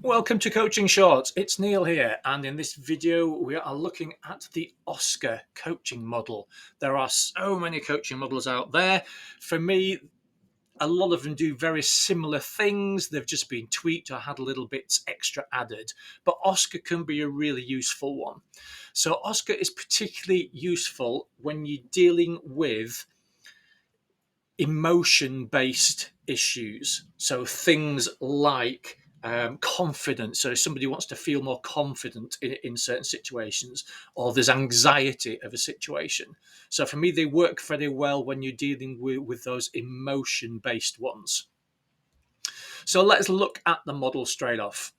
Welcome to Coaching Shorts. It's Neil here, and in this video we are looking at the OSKAR coaching model. There are so many coaching models out there. For me, a lot of them do very similar things. They've just been tweaked or had a little bits extra added. But OSKAR can be a really useful one. So OSKAR is particularly useful when you're dealing with emotion-based issues. So things like confidence. So if somebody wants to feel more confident in certain situations, or there's anxiety of a situation. So for me, they work very well when you're dealing with those emotion-based ones. So let's look at the model straight off.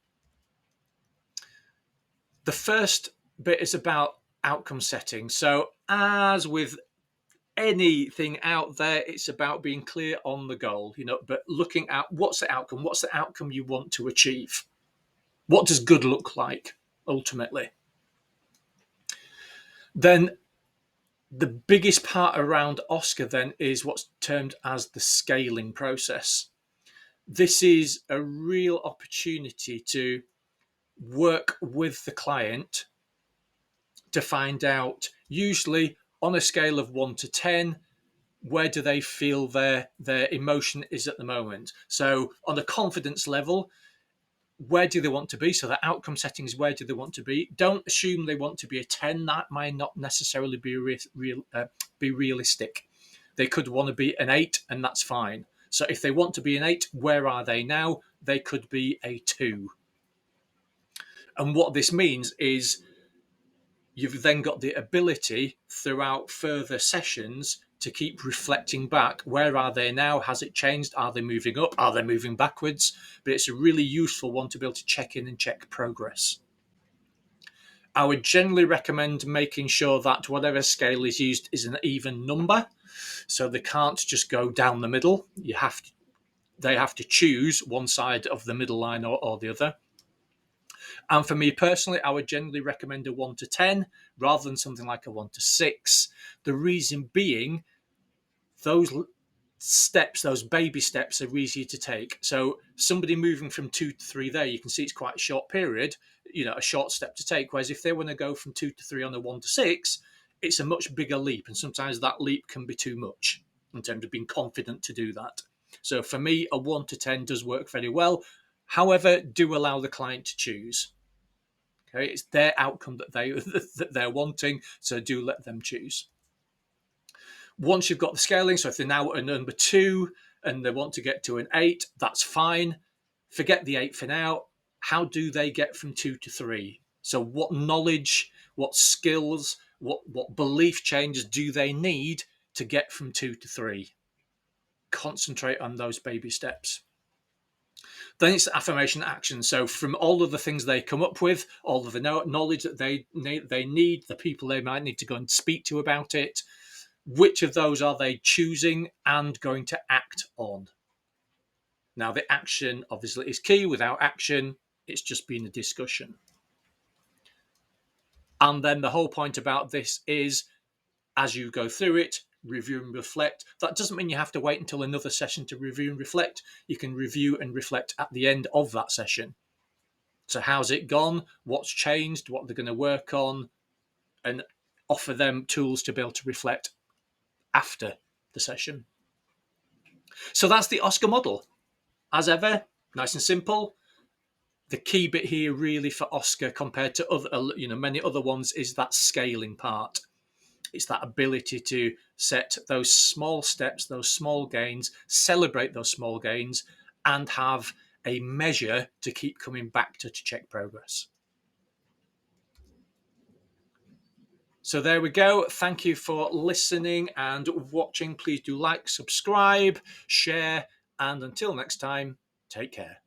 The first bit is about outcome setting. So as with anything out there, it's about being clear on the goal, but looking at what's the outcome you want to achieve. What does good look like ultimately? Then the biggest part around OSKAR then is what's termed as the scaling process. This is a real opportunity to work with the client to find out, usually on a scale of 1 to 10, where do they feel their emotion is at the moment. So on a confidence level, where do they want to be? So the outcome settings, where do they want to be? Don't assume they want to be a 10. That might not necessarily be realistic. They could want to be an 8, and that's fine. So if they want to be an 8, where are they now? They could be a 2. And what this means is you've then got the ability throughout further sessions to keep reflecting back. Where are they now? Has it changed? Are they moving up? Are they moving backwards? But it's a really useful one to be able to check in and check progress. I would generally recommend making sure that whatever scale is used is an even number. So they can't just go down the middle. They have to choose one side of the middle line or the other. And for me personally, I would generally recommend a 1 to 10 rather than something like a 1 to 6. The reason being, those steps, those baby steps, are easier to take. So somebody moving from 2 to 3 there, you can see it's quite a short period, a short step to take. Whereas if they want to go from 2 to 3 on a 1 to 6, it's a much bigger leap. And sometimes that leap can be too much in terms of being confident to do that. So for me, a 1 to 10 does work very well. However, do allow the client to choose. Okay, it's their outcome that they're wanting, so do let them choose. Once you've got the scaling, so if they're now at number 2 and they want to get to an 8, that's fine. Forget the 8 for now. How do they get from 2 to 3? So what knowledge, what skills, what belief changes do they need to get from 2 to 3? Concentrate on those baby steps. Then it's affirmation action. So from all of the things they come up with, all of the knowledge that they need, the people they might need to go and speak to about it, which of those are they choosing and going to act on? Now, the action obviously is key. Without action, it's just been a discussion. And then the whole point about this is, as you go through it, review and reflect. That doesn't mean you have to wait until another session to review and reflect. You can review and reflect at the end of that session. So how's it gone? What's changed? What they're going to work on? And offer them tools to be able to reflect after the session. So that's the OSKAR model. As ever, nice and simple. The key bit here really for OSKAR compared to other, many other ones is that scaling part. It's that ability to set those small steps, those small gains, celebrate those small gains, and have a measure to keep coming back to check progress. So there we go. Thank you for listening and watching. Please do like, subscribe, share, and until next time, take care.